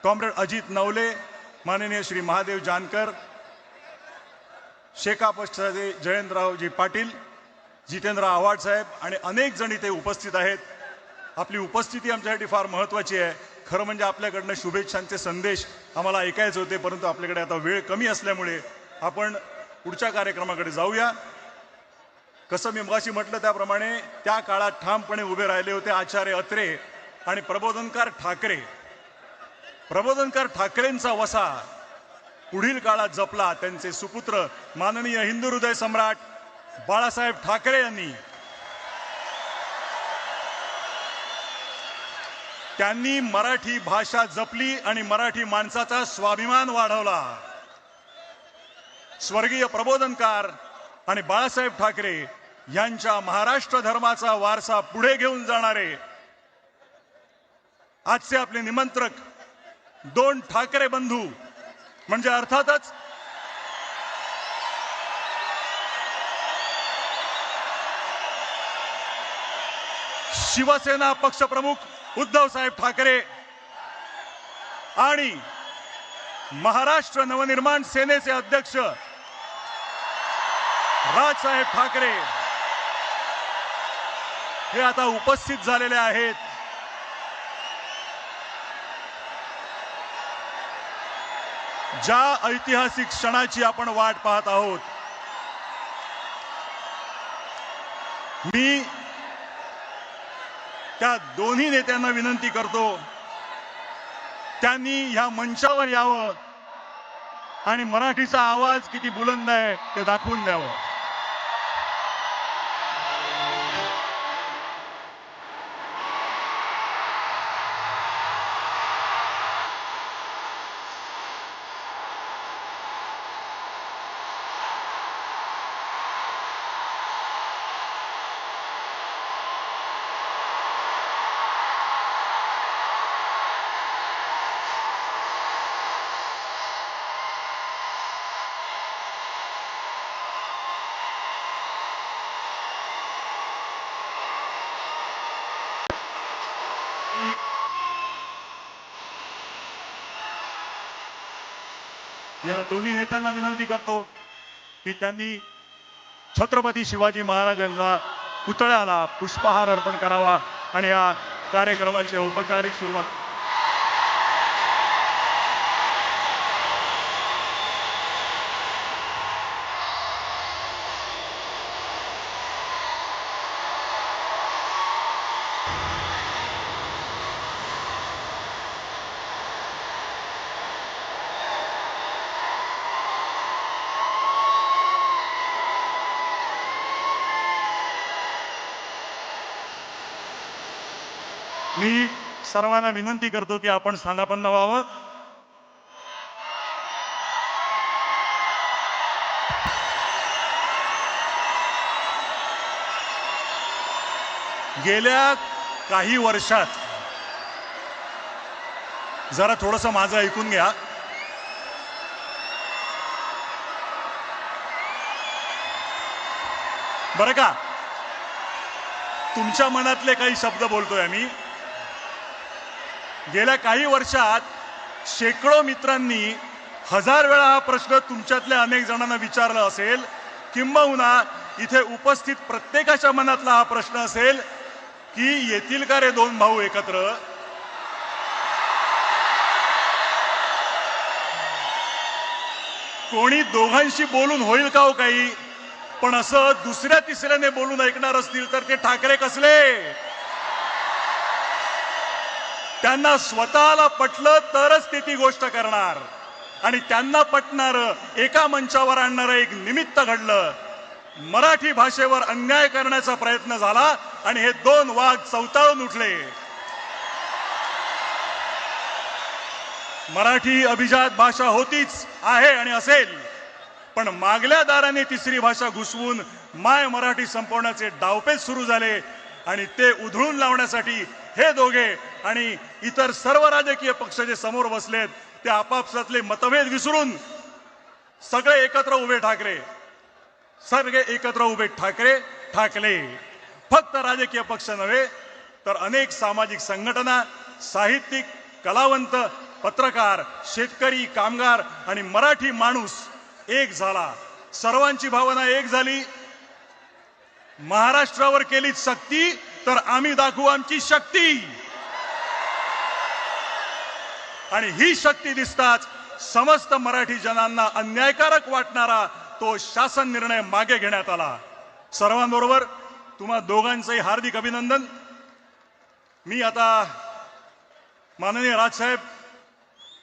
Comrade Ajit Navale, माननीय श्री महादेव जानकर, शेका पक्षाचे जयंतरावजी पाटील, जितेंद्र आव्हाड साहेब आणि अनेक जण इथे उपस्थित आहेत. आपली उपस्थिती आमच्यासाठी फार महत्त्वाची आहे. खरं म्हणजे आपल्याकडनं शुभेच्छांचे संदेश आम्हाला ऐकायचे होते, परंतु आपल्याकडे आता वेळ कमी असल्यामुळे आपण पुढच्या कार्यक्रमाकडे जाऊया. कसं मी मगाशी म्हटलं त्याप्रमाणे त्या काळात ठामपणे उभे राहिले होते आचार्य अत्रे आणि प्रबोधनकार ठाकरे. प्रबोधनकार ठाकरेंचा वसा पुढील काळात जपला त्यांचे सुपुत्र माननीय हिंदू हृदय सम्राट बाळासाहेब ठाकरे यांनी. त्यांनी मराठी भाषा जपली आणि मराठी माणसाचा स्वाभिमान वाढवला. स्वर्गीय प्रबोधनकार आणि बाळासाहेब ठाकरे यांच्या महाराष्ट्र धर्माचा वारसा पुढे घेऊन जाणारे आजचे आपले निमंत्रक दोन ठाकरे बंधू म्हणजे अर्थातच शिवसेना पक्षप्रमुख उद्धव साहेब ठाकरे आणि महाराष्ट्र नवनिर्माण सेनेचे अध्यक्ष राजसाहेब ठाकरे हे आता उपस्थित झालेले आहेत. ज्या ऐतिहासिक क्षणाची आपण वाट पाहत आहोत, मी त्या दोन्ही नेत्यांना विनंती करतो त्यांनी ह्या मंचावर यावं आणि मराठीचा आवाज किती बुलंद आहे ते दाखवून द्यावं. या दोन्ही नेत्यांना विनंती करतो की त्यांनी छत्रपती शिवाजी महाराजांना पुतळ्याला पुष्पहार अर्पण करावा आणि या कार्यक्रमाची औपचारिक सुरुवात. मी सर्वांना विनंती करतो की आपण स्थानापन्न व्हावं. गेल्या काही वर्षात जरा थोडंसं माझं ऐकून घ्या. बरं का, तुमच्या मनातले काही शब्द बोलतोय आम्ही. गेल्या काही वर्षात शेकडो मित्रांनी 1000 वेळा हा प्रश्न तुमच्यातल्या अनेक जणांना विचारला असेल, किंबहुना इथे उपस्थित प्रत्येकाच्या मनातला हा प्रश्न असेल की येतील का रे दोन भाऊ एकत्र. कोणी दोघांशी बोलून होईल का हो काही, पण असं दुसऱ्या तिसऱ्याने बोलून ऐकणार असतील तर ते ठाकरे कसले. त्यांना स्वतःला पटलं तरच ते ती गोष्ट करणार आणि त्यांना पटणार एका मंचावर आणणारं एक निमित्त घडलं. मराठी भाषेवर अन्याय करण्याचा प्रयत्न झाला आणि हे दोन वाघ चवताळून उठले. मराठी अभिजात भाषा होतीच, आहे आणि असेल, पण मागल्या दाराने तिसरी भाषा घुसवून माय मराठी संपवण्याचे डावपेच सुरू झाले आणि ते उधळून लावण्यासाठी हे दोघे आणि इतर सर्व राजकीय पक्ष जे समोर बसलेत ते आपापसातले मतभेद विसरून सगळे एकत्र उभे ठाकरे, सगळे एकत्र उभे ठाकरे ठाकले. फक्त राजकीय पक्ष नव्हे तर अनेक सामाजिक संघटना, साहित्यिक, कलावंत पत्रकार, शेतकरी, कामगार आणि मराठी माणूस एक झाला. सर्वांची भावना एक झाली. महाराष्ट्रावर केली सक्ती तर आम्ही दाखवू आमची शक्ती. आणि ही शक्ती दिसताच समस्त मराठी जनांना अन्यायकारक वाटणारा तो शासन निर्णय मागे घेण्यात आला. सर्वांबरोबर तुम्हा दोघांचंही हार्दिक अभिनंदन. मी आता माननीय राजसाहेब,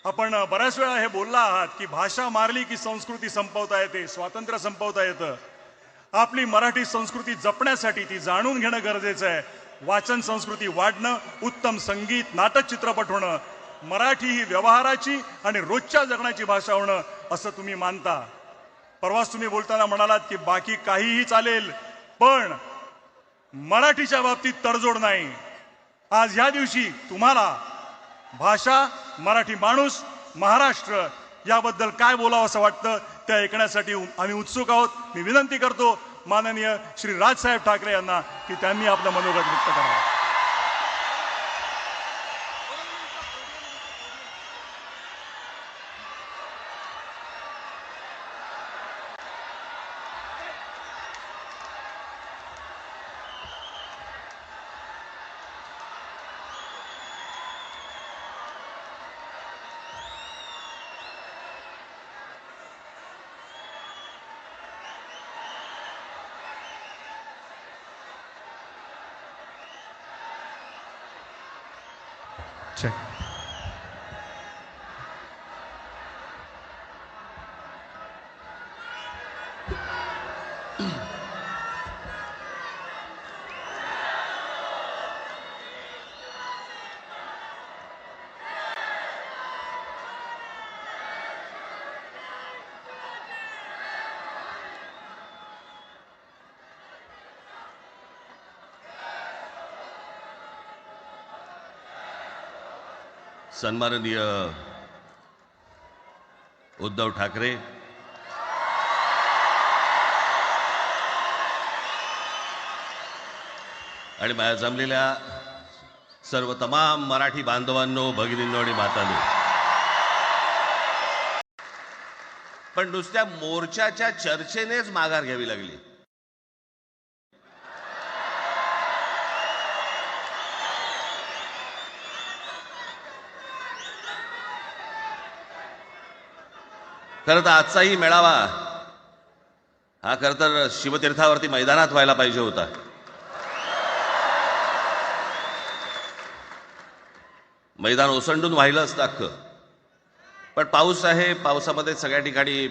आपण बऱ्याच वेळा हे बोलला आहात की भाषा मारली की संस्कृती संपवता येते, स्वातंत्र्य संपवता येतं. आपली मराठी संस्कृती जपण्यासाठी ती जाणून घेणं गरजेचं आहे. वाचन संस्कृती वाढणं, उत्तम संगीत, नाटक, चित्रपट होणं, मराठी ही व्यवहाराची आणि रोजच्या जगण्याची भाषा होणं असं तुम्ही मानता. परवाच तुम्ही बोलताना म्हणालात की बाकी काहीही चालेल पण मराठीच्या बाबतीत तडजोड नाही. आज ह्या दिवशी तुम्हाला भाषा, मराठी माणूस, महाराष्ट्र याबद्दल काय बोलावं असं वाटतं ते ऐकण्यासाठी आम्ही उत्सुक आहोत. मी विनंती करतो माननीय श्री राजसाहेब ठाकरे यांना की त्यांनी आपलं मनोगत व्यक्त करावं. Check. सन्माननीय उद्धव ठाकरे, आणि माझ्या जमलेल्या सर्व तमाम मराठी बांधवांनो, भगिनींनो आणि मातांनो, पण नुसत्या मोर्चाच्या चर्चेनेच माघार घ्यावी लागली. खरं तर आजचाही मेळावा हा खरं तर शिवतीर्थावरती मैदानात व्हायला पाहिजे होता. मैदान ओसंडून वाहिलं असतं अख्खं. पण पाऊस आहे, पावसामध्ये सगळ्या ठिकाणी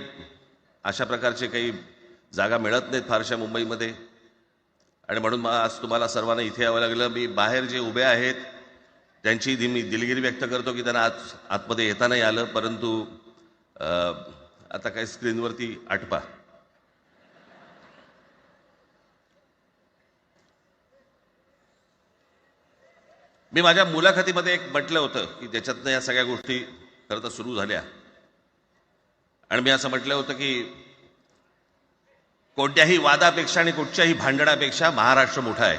अशा प्रकारचे काही जागा मिळत नाहीत फारशा मुंबईमध्ये, आणि म्हणून आज तुम्हाला सर्वांना इथे यावं लागलं. मी बाहेर जे उभे आहेत त्यांची मी दिलगिरी व्यक्त करतो की त्यांना आतमध्ये येता नाही आलं, परंतु आता काही स्क्रीनवरती आठवा. मी माझ्या मुलाखतीमध्ये एक म्हटलं होतं की त्याच्यातनं या सगळ्या गोष्टी खरं तर सुरू झाल्या, आणि मी असं म्हटलं होतं की कोणत्याही वादापेक्षा आणि कुठच्याही भांडणापेक्षा महाराष्ट्र मोठा आहे.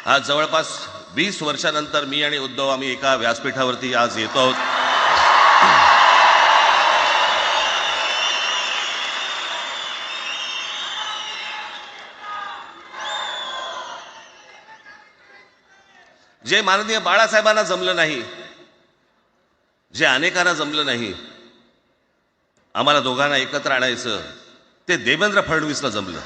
आज जवळपास 20 वर्षानंतर मी आणि उद्धव आम्ही एका व्यासपीठावरती आज येतो आहोत. जे माननीय बाळासाहेबांना जमलं नाही, जे अनेकांना जमलं नाही, आम्हाला दोघांना एकत्र आणायचं, ते देवेंद्र फडणवीसला जमलं.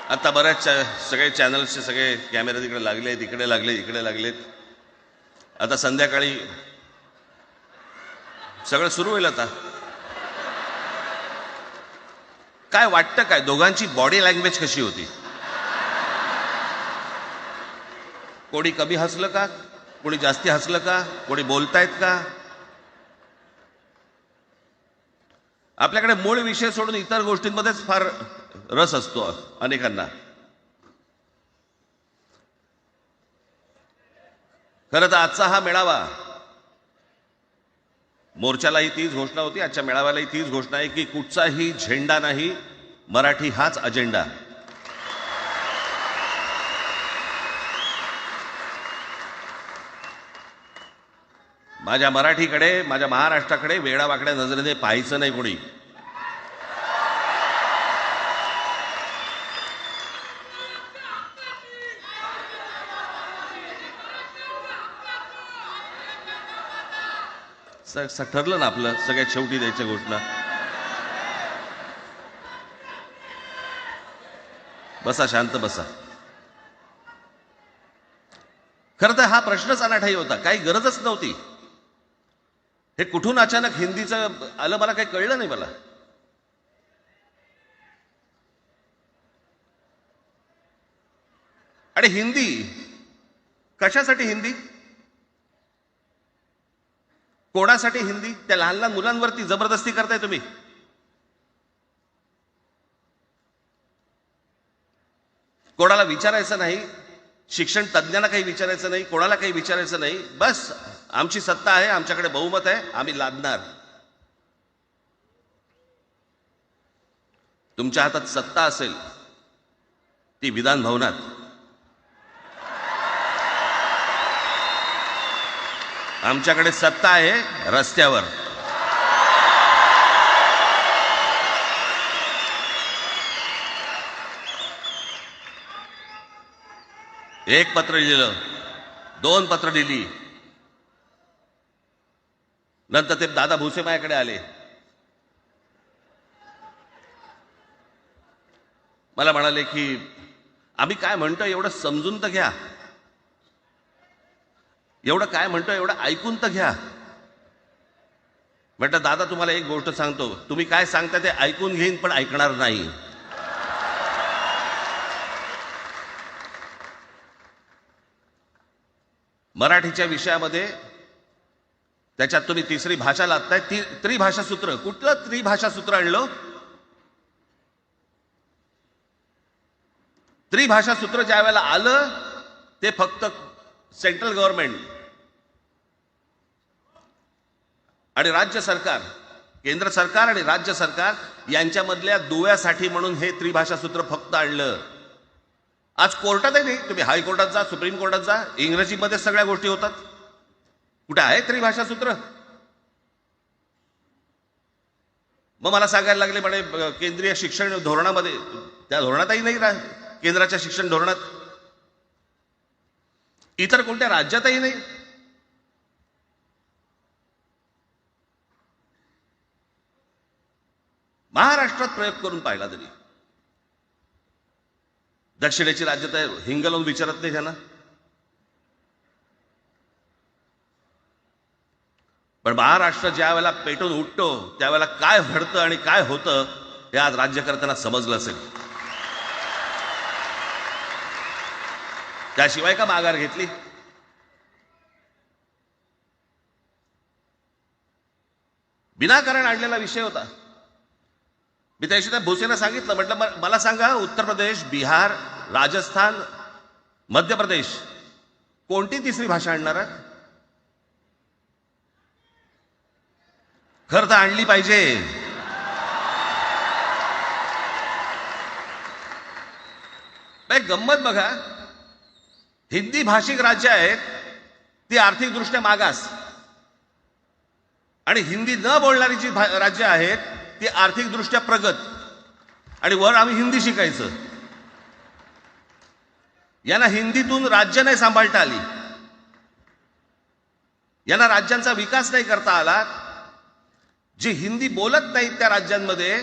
आता बऱ्याच सगळे चॅनल्सचे सगळे कॅमेरे तिकडे लागले, इकडे लागले, इकडे लागलेत. आता संध्याकाळी सगळं सुरू होईल. आता काय वाटतं, काय दोघांची बॉडी लँग्वेज कशी होती? कोणी कमी हसलं का, कोणी जास्ती हसलं का, कोणी बोलतायत का? आपल्याकडे मूळ विषय सोडून इतर गोष्टींमध्येच फार रस असतो अनेकांना. खरं तर आजचा हा मेळावा, मोर्चालाही तीच घोषणा होती, आजच्या मेळाव्यालाही तीच घोषणा आहे की कुठचाही झेंडा नाही, मराठी हाच अजेंडा. माझ्या मराठीकडे, माझ्या महाराष्ट्राकडे वेडावाकड्या नजरेने पाहायचं नाही कोणी. ठरलं ना आपलं, सगळ्यात शेवटी द्यायच्या घोषणा. बसा, शांत बसा. खरं तर हा प्रश्नच अनाठाई होता, काही गरजच नव्हती. हे कुठून अचानक हिंदीचं आलं मला काही कळलं नाही. मला आणि हिंदी कशासाठी, हिंदी कोणासाठी, हिंदी त्या लहान लहान मुलांवरती जबरदस्ती करताय तुम्ही. कोणाला विचारायचं नाही, शिक्षण तज्ज्ञांना काही विचारायचं नाही, कोणाला काही विचारायचं नाही. बस आमची सत्ता आहे, आमच्याकडे बहुमत आहे, आम्ही लादणार. तुमच्या हातात सत्ता असेल ती विधान भवनात, आमच्याकडे सत्ता आहे रस्त्यावर. एक पत्र लिहिलं, 2 पत्र लिहिली, नंतर ते दादा भुसे माझ्याकडे आले. मला म्हणाले की आम्ही काय म्हणतो एवढं समजून तर घ्या, एवढं काय म्हणतो एवढं ऐकून तर घ्या. म्हटलं दादा तुम्हाला एक गोष्ट सांगतो, तुम्ही काय सांगता ते ऐकून घेईन पण ऐकणार नाही. मराठीच्या विषयामध्ये त्याच्यात तुम्ही तिसरी भाषा लादताय, त्रिभाषा सूत्र. कुठलं त्रिभाषा सूत्र आणलं? त्रिभाषा सूत्र ज्या वेळेला आलं ते फक्त सेंट्रल गव्हर्नमेंट आणि राज्य सरकार, केंद्र सरकार आणि राज्य सरकार यांच्यामधल्या दुव्यासाठी म्हणून हे त्रिभाषा सूत्र फक्त आणलं. आज कोर्टातही नाही, तुम्ही हायकोर्टात जा, सुप्रीम कोर्टात जा, इंग्रजीमध्ये सगळ्या गोष्टी होतात. कुठे आहे त्रिभाषा सूत्र? मग मला सांगायला लागले म्हणे केंद्रीय शिक्षण धोरणामध्ये, त्या धोरणातही नाही केंद्राच्या शिक्षण धोरणात, इतर कोणत्या राज्यातही नाही. महाराष्ट्रात प्रयोग करून पाहिला तरी दक्षिणेची राज्य तर हिंग लावून विचारत नाही त्यांना. पण महाराष्ट्र ज्या वेळेला पेटून उठतो त्यावेळेला काय घडतं आणि काय होतं हे आज राज्यकर्त्यांना समजलं असेल. त्याशिवाय का माघार घेतली? विनाकारण आणलेला विषय होता. मी त्याशी त्या भुसेंना सांगितलं, म्हटलं मला सांगा उत्तर प्रदेश, बिहार, राजस्थान, मध्य प्रदेश कोणती तिसरी भाषा आणणार आहे? खरं तर आणली पाहिजे. गंमत बघा, हिंदी भाषिक राज्य आहेत ती आर्थिकदृष्ट्या मागास, आणि हिंदी न बोलणारी जी राज्य आहेत ती आर्थिकदृष्ट्या प्रगत, आणि वर आम्ही हिंदी शिकायचं. यांना हिंदीतून राज्य नाही सांभाळता आली, यांना राज्यांचा विकास नाही करता आला. जे हिंदी बोलत नाहीत त्या राज्यांमध्ये,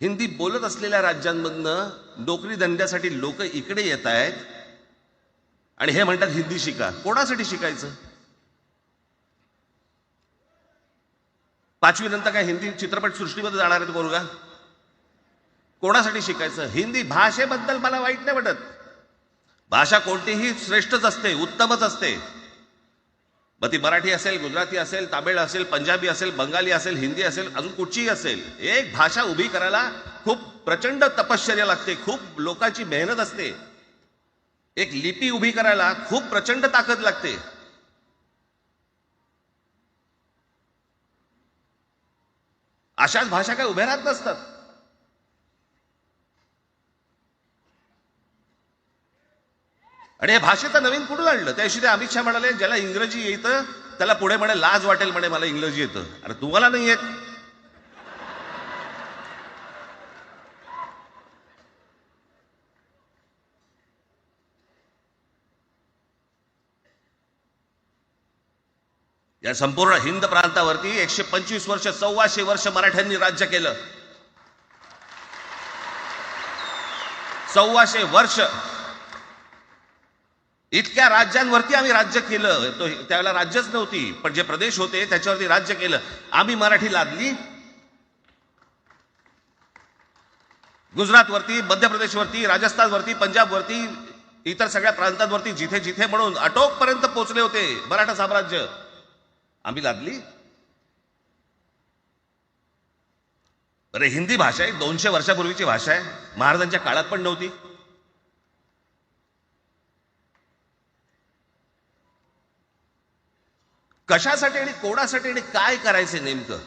हिंदी बोलत असलेल्या राज्यांमधनं नोकरी धंद्यासाठी लोक इकडे येत आहेत आणि हे म्हणतात हिंदी शिका. कोणासाठी शिकायचं? 5वी नंतर काय हिंदी चित्रपट सृष्टीमध्ये जाणार आहेत पोरगा? कोणासाठी शिकायचं? हिंदी भाषेबद्दल मला वाईट नाही वाटत, भाषा कोणतीही श्रेष्ठच असते, उत्तमच असते. मग ती मराठी असेल, गुजराती असेल, तामिळ असेल, पंजाबी असेल, बंगाली असेल, हिंदी असेल, अजून कुठचीही असेल. एक भाषा उभी करायला खूप प्रचंड तपश्चर्या लागते, खूप लोकांची मेहनत असते. एक लिपी उभी करायला खूप प्रचंड ताकद लागते. अशाच भाषा काय उभ्या राहत नसतात. आणि हे भाषेचं नवीन कुठून आणलं? त्या दिवशी ते अमित शहा म्हणाले, ज्याला इंग्रजी येतं त्याला पुढे म्हणे लाज वाटेल, म्हणे मला इंग्रजी येतं. अरे तुम्हाला नाही येत? या संपूर्ण हिंद प्रांतावरती 125 वर्ष, 1400 वर्ष मराठ्यांनी राज्य केलं. 1400 वर्ष इतक्या राज्यांवरती आम्ही राज्य केलं. तो त्यावेळेला राज्यच नव्हती, पण जे प्रदेश होते त्याच्यावरती राज्य केलं. आम्ही मराठी लादली गुजरातवरती, मध्य प्रदेशवरती, राजस्थानवरती, पंजाबवरती, इतर सगळ्या प्रांतांवरती, जिथे जिथे म्हणून अटोकपर्यंत पोहोचले होते मराठा साम्राज्य, आम्ही लादली. अरे हिंदी भाषा आहे, 200 वर्षापूर्वीची भाषा आहे, महाराजांच्या काळात पण नव्हती. कशासाठी आणि कोणासाठी आणि काय करायचे नेमकं?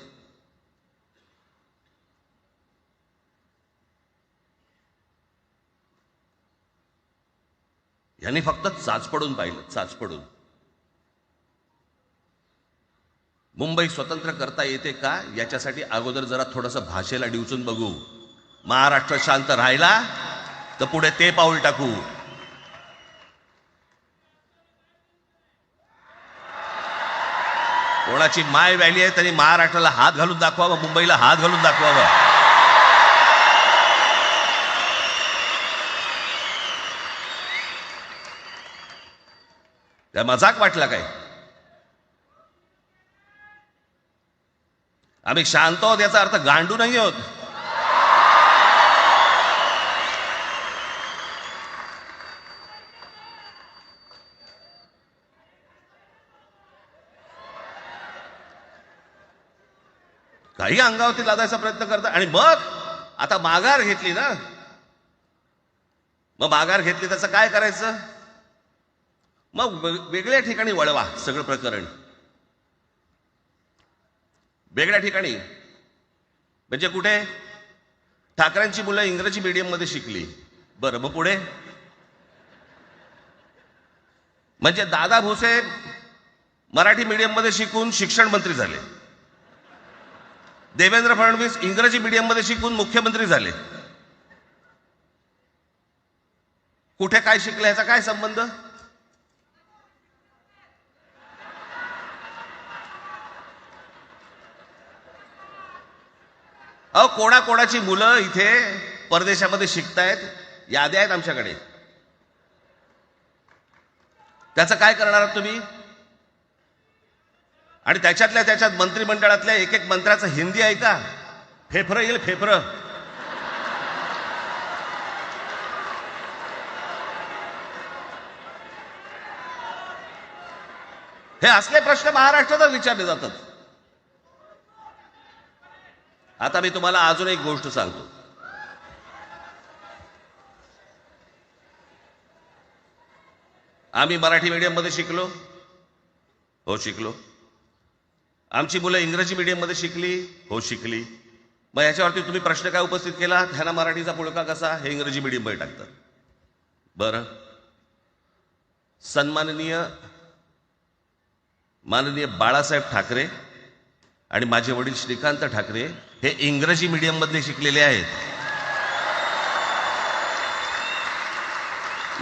यांनी फक्त चाचपडून पाहिलं, चाचपडून. मुंबई स्वतंत्र करता येते का याच्यासाठी अगोदर जरा थोडंसं भाषेला डिवचून बघू. महाराष्ट्र शांत राहिला तर पुढे ते पाऊल टाकू. कोणाची माय व्हॅली आहे त्यांनी महाराष्ट्राला हात घालून दाखवावं, मुंबईला हात घालून दाखवावं. काय मजाक वाटला काय? आम्ही शांत आहोत याचा अर्थ गांडू नाही आहोत. काही अंगावरती लादायचा प्रयत्न करतात. आणि मग आता माघार घेतली ना, मग माघार घेतली त्याचं काय करायचं? मग वेगळ्या ठिकाणी वळवा सगळं प्रकरण. वेगळ्या ठिकाणी म्हणजे कुठे? ठाकरेंची मुलं इंग्रजी मीडियम मध्ये शिकली, बरं, मग पुढे? म्हणजे दादा भुसे मराठी मीडियम मध्ये शिकून शिक्षण मंत्री झाले, देवेंद्र फडणवीस इंग्रजी मीडियम मध्ये शिकून मुख्यमंत्री झाले. कुठे काय शिकले याचा काय संबंध? अहो, कोणाकोणाची मुलं इथे परदेशामध्ये शिकतायत, याद्या आहेत आमच्याकडे. त्याचं काय करणार आहात तुम्ही? आणि त्याच्यातल्या त्याच्यात मंत्रिमंडळातल्या एक एक मंत्र्याचं हिंदी आहे का? फेफरं येईल, फेफरं. हे असले प्रश्न महाराष्ट्रातच विचारले जातात. आता मी तुम्हाला अजून एक गोष्ट सांगतो. आम्ही मराठी मीडियम मध्ये शिकलो, हो शिकलो. आमची मुलं इंग्रजी मीडियम मध्ये शिकली, हो शिकली. मग याच्यावरती तुम्ही प्रश्न काय उपस्थित केला? ह्यांना मराठीचा पुळका कसा? हे इंग्रजी मीडियम मध्ये टाकतात. बरं, सन्माननीय माननीय बाळासाहेब ठाकरे आणि माझे वडील श्रीकांत ठाकरे हे इंग्रजी मीडियम मध्ये शिकलेले आहेत.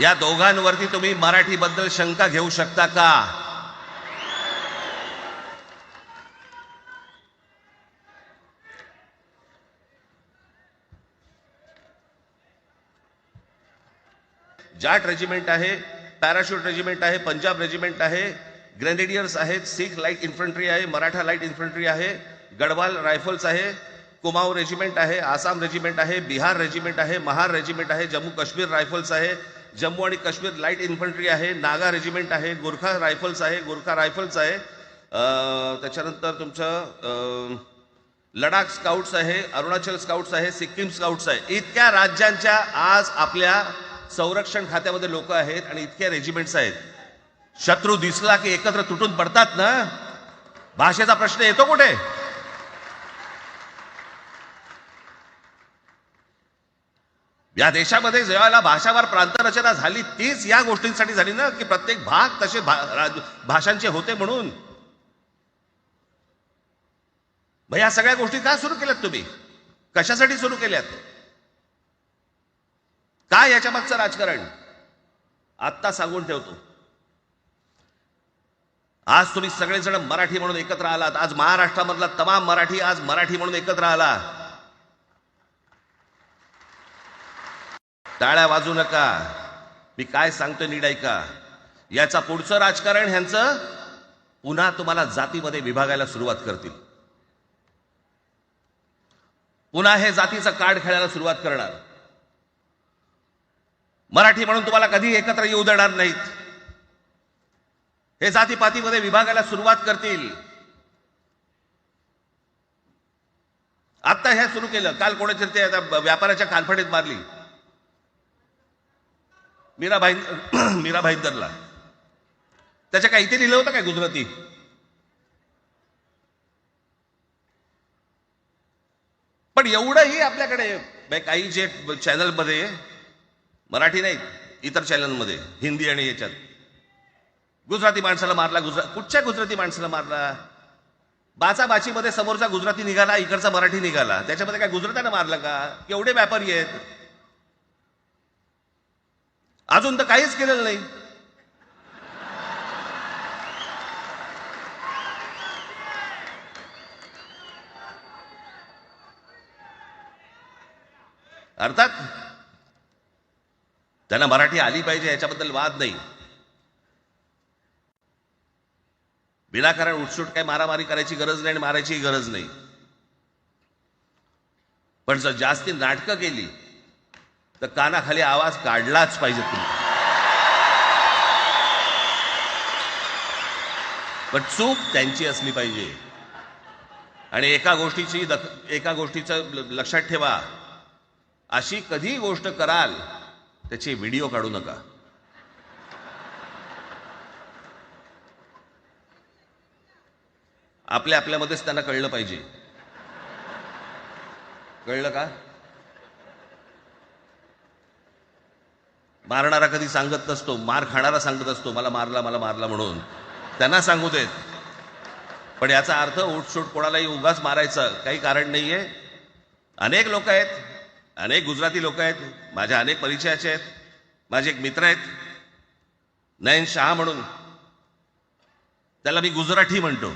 या दोघांवरती तुम्ही मराठीबद्दल शंका घेऊ शकता का? जाट रेजिमेंट आहे, पॅराशूट रेजिमेंट आहे, पंजाब रेजिमेंट आहे, ग्रेनेडियर्स आहेत, सिख लाईट इन्फंट्री आहे, मराठा लाईट इन्फंट्री आहे, गढवाल रायफल्स आहे, कुमाऊ रेजिमेंट आहे, आसाम रेजिमेंट आहे, बिहार रेजिमेंट आहे, महार रेजिमेंट आहे, जम्मू काश्मीर रायफल्स आहे, जम्मू आणि काश्मीर लाईट इन्फंट्री आहे, नागा रेजिमेंट आहे, गोरखा रायफल्स आहे, गोरखा रायफल्स आहे, त्याच्यानंतर तुमचं लडाख स्काउट्स आहे, अरुणाचल स्काउट्स आहे, सिक्कीम स्काउट्स आहे. इतक्या राज्यांच्या आज आपल्या संरक्षण खात्यामध्ये लोक आहेत आणि इतक्या रेजिमेंट्स आहेत. शत्रू दिसला की एकत्र तुटून पडतात ना. भाषेचा प्रश्न येतो कुठे? या देशामध्ये जेव्हा भाषावार प्रांतरचना झाली तीच या गोष्टींसाठी झाली ना, की प्रत्येक भाग तसे भाषांचे होते म्हणून. मग या सगळ्या गोष्टी का सुरू केल्यात तुम्ही? कशासाठी सुरू केल्यात? काय याच्या मागचं राजकारण? आत्ता सांगून ठेवतो. आज तुम्ही सगळेजण मराठी म्हणून एकत्र आलात. आज महाराष्ट्रामधला तमाम मराठी आज मराठी म्हणून एकत्र आला. टाळ्या वाजू नका. मी काय सांगतोय नीट ऐका. याचा पुढचं राजकारण ह्यांचं पुन्हा तुम्हाला जातीमध्ये विभागायला सुरुवात करतील. पुन्हा हे जातीचं कार्ड खेळायला सुरुवात करणार. मराठी म्हणून तुम्हाला कधी एकत्र येऊ देणार नाहीत. हे जातीपातीमध्ये विभागायला सुरुवात करतील. आता हे सुरू केलं. काल कोणाच्या ते व्यापाऱ्याच्या कानफडीत मारली मीरा भाईंदरला. त्याच्या काय इथे लिहिलं होतं काय गुजराती? पण एवढंही आपल्याकडे काही जे चॅनलमध्ये, मराठी नाही इतर चॅनलमध्ये, हिंदी आणि याच्यात गुजराती माणसाला मारला. कुठच्या गुजराती माणसाला मारला? बाचाबाचीमध्ये समोरचा गुजराती निघाला, इकडचा मराठी निघाला. त्याच्यामध्ये काय गुजरात्यानं मारलं का? एवढे व्यापारी आहेत. अजून तर काहीच केलेलं नाही. अर्थात त्यांना मराठी आली पाहिजे याच्याबद्दल वाद नाही. विनाकारण उठसूट काही मारामारी करायची गरज नाही आणि मारायची गरज नाही. पण जर जास्ती नाटकं केली तर कानाखाली आवाज काढलाच पाहिजे तुम्ही. पण चूक त्यांची असली पाहिजे. आणि एका गोष्टीचं लक्षात ठेवा. अशी कधी गोष्ट कराल त्याचे व्हिडिओ काढू नका. आपल्यामध्येच त्यांना कळलं पाहिजे. कळलं का? मारणारा कधी सांगत नसतो, मार खाणारा सांगत असतो मला मारला म्हणून. त्यांना सांगू देत. पण याचा अर्थ उठसूट कोणालाही उगाच मारायचं काही कारण नाहीये. अनेक लोक आहेत, अनेक गुजराती लोक आहेत, माझ्या अनेक परिचयाचे आहेत. माझे एक मित्र आहेत नयन शहा म्हणून, त्याला मी गुजराठी म्हणतो.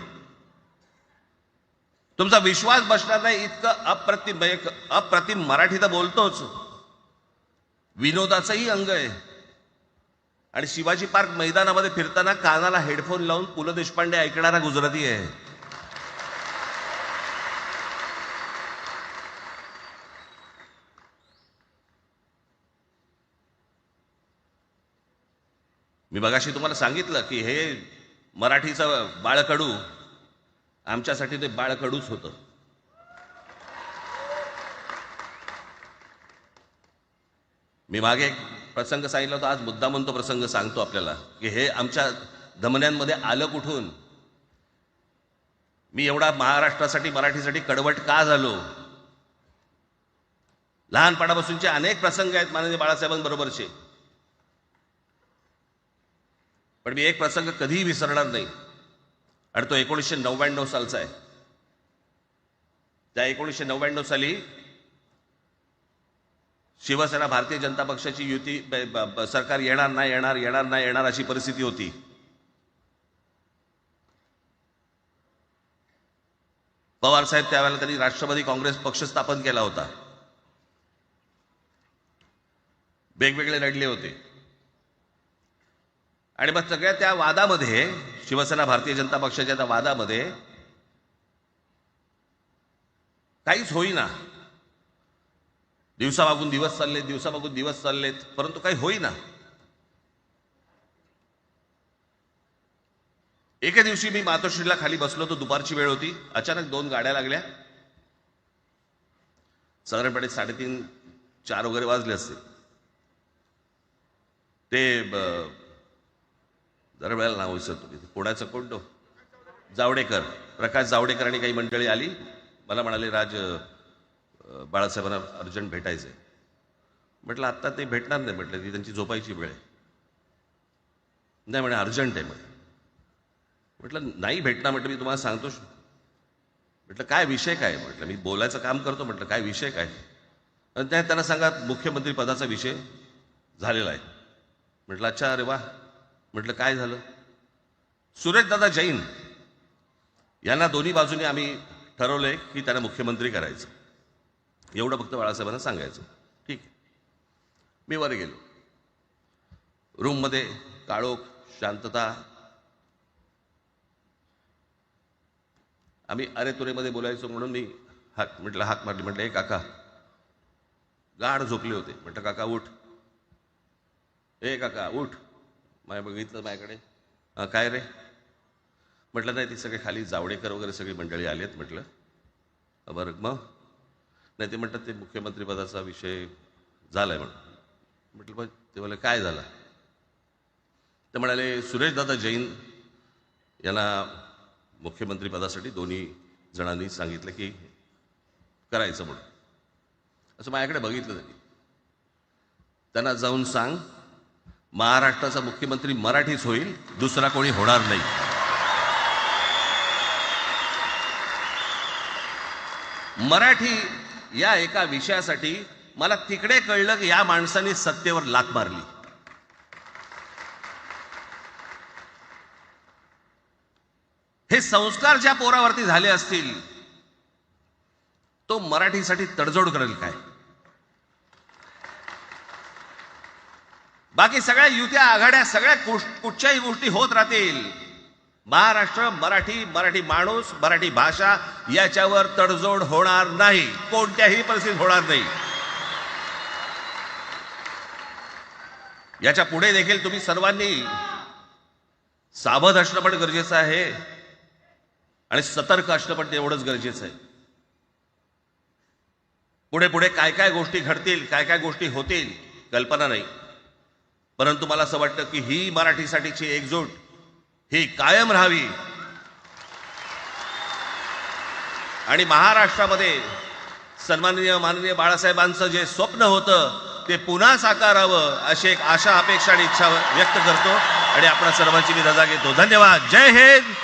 तुमचा विश्वास बसणार नाही इतकं अप्रतिम मराठी तर बोलतोच. विनोदाचंही अंग आहे. आणि शिवाजी पार्क मैदानामध्ये फिरताना कानाला हेडफोन लावून पु ल देशपांडे ऐकणारा गुजराती आहे. मी मगाशी तुम्हाला सांगितलं की हे मराठीचं बाळकडू, आमच्यासाठी ते बाळकडूच होतं. मी मागे एक प्रसंग सांगितला होता, आज मुद्दामून तो प्रसंग सांगतो आपल्याला की हे आमच्या धमन्यांमध्ये आलं कुठून. मी एवढा महाराष्ट्रासाठी मराठीसाठी कडवट का झालो. लहानपणापासूनचे अनेक प्रसंग आहेत माननीय बाळासाहेबांबरोबरचे. पण मी एक प्रसंग कधीही विसरणार नाही आणि तो 1999 सालचा आहे. त्या 1999 साली शिवसेना भारतीय जनता पक्षाची युती सरकार येणार नाही अशी परिस्थिती होती. पवार साहेब त्यावेळेला त्यांनी राष्ट्रवादी काँग्रेस पक्ष स्थापन केला होता. वेगवेगळे लढले होते आणि मग सगळ्या त्या वादामध्ये, शिवसेना भारतीय जनता पक्षाच्या त्या वादामध्ये काहीच होईना. दिवसामागून दिवस चाललेत, परंतु काही होईना. एके दिवशी मी मातोश्रीला खाली बसलो होतो, दुपारची वेळ होती. अचानक 2 गाड्या लागल्या. साधारणपणे 3:30-4 वगैरे वाजले असते. ते जरा वेळेला नाव विसरतो मी, पुण्याचं कोणतो जावडेकर, प्रकाश जावडेकर आणि काही मंडळी आली. मला म्हणाले, राज बाळासाहेबांना अर्जंट भेटायचं आहे. म्हटलं आत्ता ते भेटणार नाही. म्हटलं ती त्यांची झोपायची वेळ आहे. नाही म्हणे अर्जंट आहे म्हणे. म्हटलं नाही भेटणार. म्हटलं मी तुम्हाला सांगतो. म्हटलं काय विषय काय? म्हटलं मी बोलायचं काम करतो. म्हटलं काय विषय काय? आणि त्यांना सांगा मुख्यमंत्री पदाचा विषय झालेला आहे. म्हटलं अच्छा, अरे वा. म्हटलं काय झालं? सुरेशदादा जैन यांना दोन्ही बाजूने आम्ही ठरवलंय की त्यांना मुख्यमंत्री करायचं. एवढं फक्त बाळासाहेबांना सांगायचं. ठीक आहे. मी वर गेलो. रूममध्ये काळोख, शांतता. आम्ही अरे तुरेमध्ये बोलायचो म्हणून मी हाक मारली. म्हटलं हे काका गाढ झोपले होते. म्हटलं काका उठ. ए काका उठ. माझ्या बघितलं माझ्याकडे. काय रे? म्हटलं नाही ती सगळे खाली जावडेकर वगैरे सगळी मंडळी आली आहेत. म्हटलं बरं मग? नाही ते म्हणतात ते मुख्यमंत्री पदाचा विषय झालाय म्हणून. म्हटलं बघ ते बोले काय झालं? ते म्हणाले सुरेशदादा जैन यांना मुख्यमंत्री पदासाठी दोन्ही जणांनी सांगितलं की करायचं म्हणून. असं माझ्याकडे बघितलं त्यांनी. त्यांना जाऊन सांग महाराष्ट्राचा मुख्यमंत्री मराठीच होईल, दुसरा कोणी होणार नाही. मराठी या एका विषयासाठी मला तिकडे कळलं की या माणसाने सत्तेवर लाथ मारली. हे संस्कार ज्या पोरावरती झाले असतील तो मराठीसाठी तडजोड करेल काय? बाकी सगळ्या युत्या आघाड्या सगळ्या कुठच्याही गोष्टी होत राहतील. महाराष्ट्र, मराठी माणूस, मराठी भाषा याच्यावर तडजोड होणार नाही. कोणत्याही परिस्थितीत होणार नाही. याच्या पुढे देखील तुम्ही सर्वांनी सावध असणं पण गरजेचं आहे आणि सतर्क असणं पण तेवढंच गरजेचं आहे. पुढे पुढे काय काय गोष्टी घडतील, काय काय गोष्टी होतील कल्पना नाही. परंतु मला असं वाटतं की ही मराठीसाठीची एकजूट ही कायम राहावी आणि महाराष्ट्रामध्ये माननीय बाळासाहेबांचं जे स्वप्न होतं ते पुन्हा साकारावं अशी एक आशा, अपेक्षा आणि इच्छा व्यक्त करतो आणि आपण सर्वांची मी रजा घेतो. धन्यवाद. जय हिंद,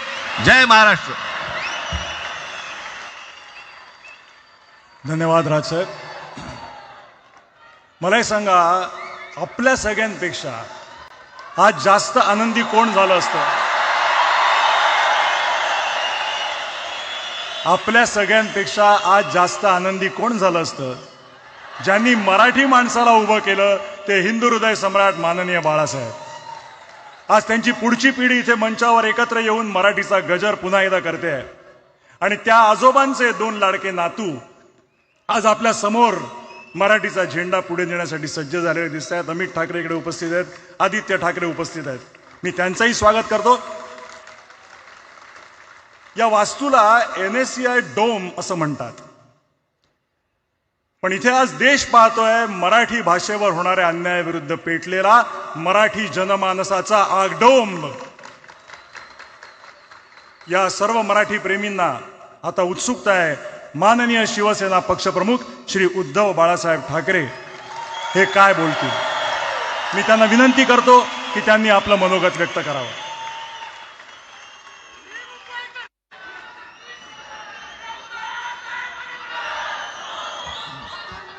जय महाराष्ट्र. धन्यवाद राजसाहेब. मलाही सांगा आपल्या सगळ्यांपेक्षा आज जास्त आनंदी कोण झालं असतं? आपल्या सगळ्यांपेक्षा आज जास्त आनंदी कोण झालं असतं? ज्यांनी मराठी माणसाला उभं केलं ते हिंदू हृदय सम्राट माननीय बाळासाहेब. आज त्यांची पुढची पिढी इथे मंचावर एकत्र येऊन मराठीचा गजर पुन्हा एकदा करते आहे आणि त्या आजोबांचे 2 लाडके नातू आज आपल्या समोर मराठीचा झेंडा पुढे नेण्यासाठी सज्ज झालेले दिसत आहेत. अमित ठाकरे इकडे उपस्थित आहेत, आदित्य ठाकरे उपस्थित आहेत. मी त्यांचंही स्वागत करतो. या वास्तूला NSCI डोम असं म्हणतात, पण इथे आज देश पाहतोय मराठी भाषेवर होणाऱ्या अन्यायाविरुद्ध पेटलेला मराठी जनमानसाचा आगडोंब. या सर्व मराठी प्रेमींना आता उत्सुकता आहे माननीय शिवसेना पक्षप्रमुख श्री उद्धव बाळासाहेब ठाकरे हे काय बोलतील. मी त्यांना विनंती करतो की त्यांनी आपलं मनोगत व्यक्त करावं.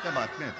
त्या बातम्या आहेत.